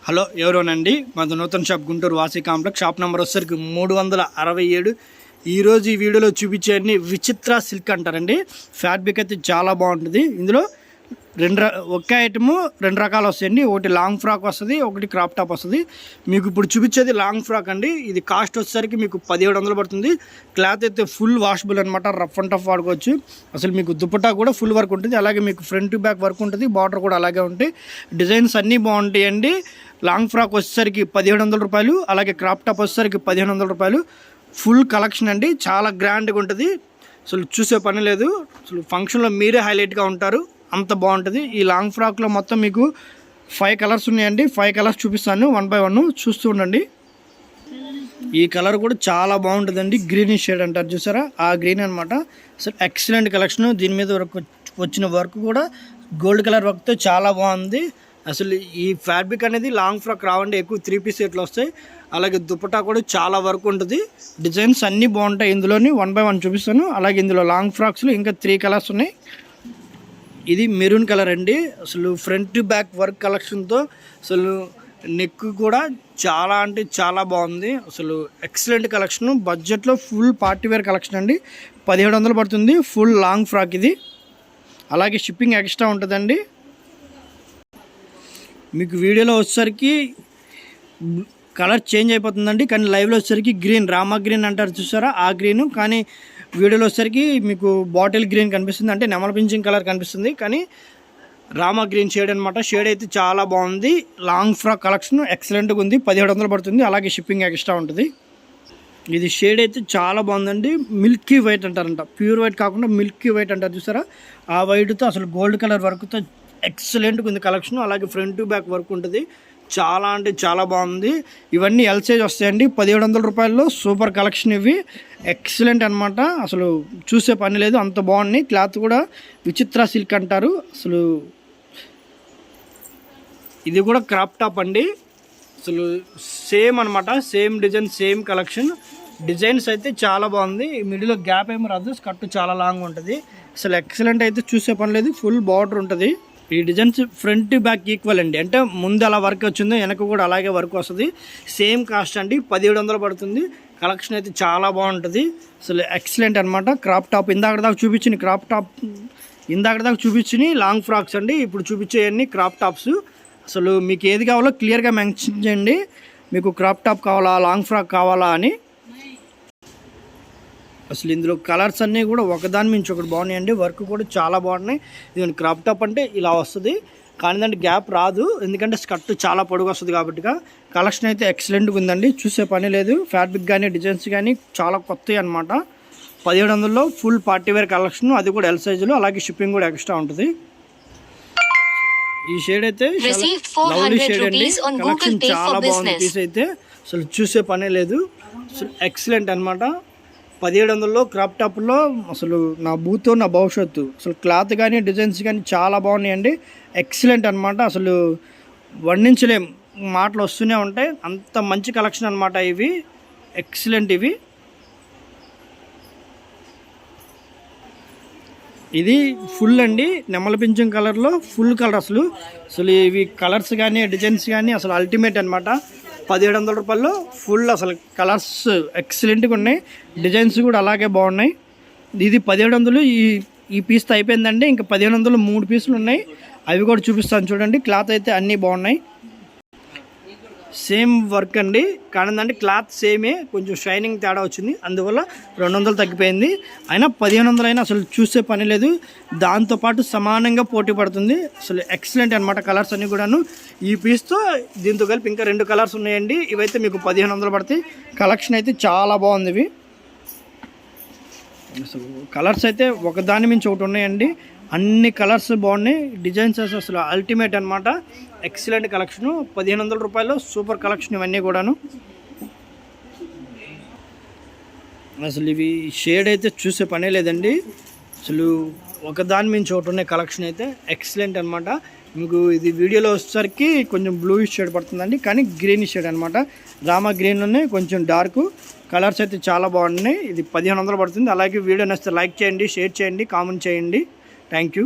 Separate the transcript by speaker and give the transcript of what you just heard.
Speaker 1: Hello ఎవరోనండి, మాది నూతన shop Guntur వాసి కాంప్లెక్స్. షాప్ నెంబర్ వచ్చేసరికి 367. ఈరోజు ఈ వీడియోలో చూపించేవన్నీ విచిత్ర సిల్క్ అంటారండి. ఫ్యాబ్రిక్ అయితే చాలా బాగుంటుంది. ఇందులో ఒకే ఐటము రెండు రకాలు వస్తాయండి. ఒకటి లాంగ్ ఫ్రాక్ వస్తుంది, ఒకటి క్రాప్ టాప్ వస్తుంది. మీకు ఇప్పుడు చూపించేది లాంగ్ ఫ్రాక్ అండి. ఇది కాస్ట్ వచ్చేసరికి మీకు 1700 పడుతుంది. క్లాత్ అయితే ఫుల్ వాషబుల్ అనమాట, రఫ్ అండ్ టఫ్ వాడుకోవచ్చు. అసలు మీకు దుపట్టా కూడా ఫుల్ వర్క్ ఉంటుంది, అలాగే మీకు ఫ్రంట్ టు బ్యాక్ వర్క్ ఉంటుంది, బార్డర్ కూడా అలాగే ఉంటాయి. డిజైన్స్ అన్నీ బాగుంటాయండి. లాంగ్ ఫ్రాక్ వచ్చేసరికి 1700 రూపాయలు, అలాగే క్రాప్ టాప్ వచ్చేసరికి 1500 రూపాయలు. ఫుల్ కలెక్షన్ అండి, చాలా గ్రాండ్గా ఉంటుంది. అసలు చూసే పని లేదు. అసలు ఫంక్షన్లో మీరే హైలైట్గా ఉంటారు, అంత బాగుంటుంది. ఈ లాంగ్ ఫ్రాక్లో మొత్తం మీకు 5 కలర్స్ ఉన్నాయండి. 5 కలర్స్ చూపిస్తాను, 1 బై 1 చూస్తూ ఉండండి. ఈ కలర్ కూడా చాలా బాగుంటుందండి, గ్రీనిష్ షేడ్ అంటారు చూసారా, ఆ గ్రీన్ అనమాట. అసలు ఎక్సలెంట్ కలెక్షన్. దీని మీద వచ్చిన వర్క్ కూడా గోల్డ్ కలర్ వర్క్తో చాలా బాగుంది. అసలు ఈ ఫ్యాబ్రిక్ అనేది లాంగ్ ఫ్రాక్ రావండి, ఎక్కువ 3 పీస్ సెట్లు వస్తాయి. అలాగే దుపట్టా కూడా చాలా వర్క్ ఉంటుంది. డిజైన్స్ అన్నీ బాగుంటాయి. ఇందులోని 1 బై 1 చూపిస్తాను. అలాగే ఇందులో లాంగ్ ఫ్రాక్స్లో ఇంకా 3 కలర్స్ ఉన్నాయి. ఇది మెరూన్ కలర్ అండి. అసలు ఫ్రంట్ టు బ్యాక్ వర్క్ కలెక్షన్తో అసలు నెక్ కూడా చాలా అంటే చాలా బాగుంది. అసలు ఎక్సలెంట్ కలెక్షన్. బడ్జెట్లో ఫుల్ పార్టీ వేర్ కలెక్షన్ అండి. 1700 పడుతుంది. ఫుల్ లాంగ్ ఫ్రాక్ ఇది. అలాగే షిప్పింగ్ ఎక్స్ట్రా ఉంటుందండి. మీకు వీడియోలో వచ్చేసరికి కలర్ చేంజ్ అయిపోతుందండి, కానీ లైవ్లో వచ్చేసరికి గ్రీన్, రామా గ్రీన్ అంటారు చూసారా, ఆ గ్రీను. కానీ వీడియోలో వచ్చేసరికి మీకు బాటిల్ గ్రీన్ కనిపిస్తుంది, అంటే నెమల పింఛింగ్ కలర్ కనిపిస్తుంది, కానీ రామా గ్రీన్ షేడ్ అనమాట. షేడ్ అయితే చాలా బాగుంది. లాంగ్ ఫ్రాక్ కలెక్షన్ ఎక్సలెంట్గా ఉంది. 1700 పడుతుంది. అలాగే షిప్పింగ్ ఎక్స్ట్రా ఉంటుంది. ఇది షేడ్ అయితే చాలా బాగుందండి. మిల్కీ వైట్ అంటారంట, ప్యూర్ వైట్ కాకుండా మిల్కీ వైట్ అంటారు చూసారా, ఆ వైట్తో అసలు గోల్డ్ కలర్ వర్క్తో ఎక్సలెంట్గా ఉంది కలెక్షన్. అలాగే ఫ్రంట్ టు బ్యాక్ వర్క్ ఉంటుంది. చాలా అంటే చాలా బాగుంది. ఇవన్నీ ఎల్ సైజ్ వస్తాయండి. 1700 రూపాయల్లో సూపర్ కలెక్షన్. ఇవి ఎక్సలెంట్ అనమాట. అసలు చూసే పని లేదు, అంత బాగున్నాయి. క్లాత్ కూడా విచిత్ర సిల్క్ అంటారు. అసలు ఇది కూడా క్రాప్ టాప్ అండి. అసలు సేమ్ అనమాట, same design, same collection. Designs అయితే చాలా బాగుంది. మిడిల్లో గ్యాప్ ఏమి రాదు, కట్టు చాలా లాంగ్ ఉంటుంది. అసలు ఎక్సలెంట్ అయితే చూసే పని లేదు. ఫుల్ బార్డర్ ఉంటుంది. ఈ డిజైన్స్ ఫ్రంట్ బ్యాక్ ఈక్వల్ అండి, అంటే ముందు అలా వర్క్ వచ్చిందో వెనక కూడా అలాగే వర్క్ వస్తుంది. సేమ్ కాస్ట్ అండి, 1700 పడుతుంది. కలెక్షన్ అయితే చాలా బాగుంటుంది. అసలు ఎక్సలెంట్ అనమాట. క్రాప్ టాప్ ఇందాక దాకా చూపించిన క్రాప్ టాప్, ఇందాక దాకా చూపించిన లాంగ్ ఫ్రాక్స్ అండి. ఇప్పుడు చూపించేవన్నీ క్రాప్ టాప్స్. అసలు మీకు ఏది కావాలో క్లియర్గా మెన్షన్ చేయండి. మీకు క్రాప్ టాప్ కావాలా, లాంగ్ ఫ్రాక్ కావాలా అని. అసలు ఇందులో కలర్స్ అన్నీ కూడా ఒకదాని మించి ఒకటి బాగున్నాయండి. వర్క్ కూడా చాలా బాగున్నాయి. ఇది క్రాప్ టాప్ అంటే ఇలా వస్తుంది, కానీ దాంట్లో గ్యాప్ రాదు, ఎందుకంటే స్కర్ట్ చాలా పొడుగు వస్తుంది కాబట్టి. కలెక్షన్ అయితే ఎక్సలెంట్గా ఉందండి, చూసే పని లేదు. ఫ్యాబ్రిక్ కానీ డిజైన్స్ కానీ చాలా కొత్తవి అనమాట. 1700లో ఫుల్ పార్టీ వేర్ కలెక్షన్, అది కూడా ఎల్ సైజులో. అలాగే షిప్పింగ్ కూడా ఎక్స్ట్రా ఉంటుంది. ఈ షేడ్ అయితే లవ్లీ షేడ్ అండి. కలెక్షన్ చాలా బాగుంది. పీస్ అయితే అసలు చూసే పనే లేదు. అసలు ఎక్సలెంట్ అనమాట. 1700లో క్రాప్ టాప్లో అసలు నా బూతో నా భవిష్యత్తు. అసలు క్లాత్ కానీ డిజైన్స్ కానీ చాలా బాగున్నాయండి. ఎక్సలెంట్ అనమాట. అసలు వర్ణించలేం, మాటలు వస్తూనే ఉంటాయి, అంత మంచి కలెక్షన్ అనమాట. ఇవి ఎక్సలెంట్. ఇవి ఇది ఫుల్ అండి, నెమల పింఛం కలర్లో ఫుల్ కలర్. అసలు ఇవి కలర్స్ కానీ డిజైన్స్ కానీ అసలు అల్టిమేట్ అనమాట. 1700 రూపాయల్లో ఫుల్ అసలు కలర్స్ ఎక్సలెంట్గా ఉన్నాయి. డిజైన్స్ కూడా అలాగే బాగున్నాయి. ఇది 1700 ఈ పీస్తో అయిపోయిందండి. ఇంకా 1500 3 పీసులు ఉన్నాయి, అవి కూడా చూపిస్తాను చూడండి. క్లాత్ అయితే అన్నీ బాగున్నాయి. సేమ్ వర్క్ అండి, కానీ అంటే క్లాత్ సేమే, కొంచెం షైనింగ్ తేడా వచ్చింది, అందువల్ల 200 తగ్గిపోయింది. అయినా 1500 అయినా అసలు చూసే పని లేదు. దాంతోపాటు సమానంగా పోటీ పడుతుంది. అసలు ఎక్సలెంట్ అనమాట. కలర్స్ అన్నీ కూడాను ఈ పీస్తో దీంతో కలిపి ఇంకా 2 కలర్స్ ఉన్నాయండి. ఇవైతే మీకు 1500 పడతాయి. కలెక్షన్ అయితే చాలా బాగుంది. ఇవి అసలు కలర్స్ అయితే ఒకదాని మించి ఒకటి ఉన్నాయండి. అన్ని కలర్స్ బాగున్నాయి. డిజైన్స్ అసలు అల్టిమేట్ అనమాట. Excellent collection. 1500 రూపాయలు సూపర్ కలెక్షన్ ఇవన్నీ కూడాను. అసలు ఇవి షేడ్ అయితే చూసే పనే లేదండి. అసలు ఒకదాని మించి ఒకటి ఉన్నాయి. కలెక్షన్ అయితే ఎక్సలెంట్ అనమాట. మీకు ఇది వీడియోలో వచ్చేసరికి కొంచెం బ్లూయిష్ షేడ్ పడుతుందండి, కానీ గ్రీనిష్ షేడ్ అనమాట. రామా గ్రీన్లోనే కొంచెం డార్క్. కలర్స్ అయితే చాలా బాగున్నాయి. ఇది 1500 పడుతుంది. అలాగే వీడియో నచ్చితే లైక్ చేయండి, షేర్ చేయండి, కామెంట్ చేయండి. Thank you.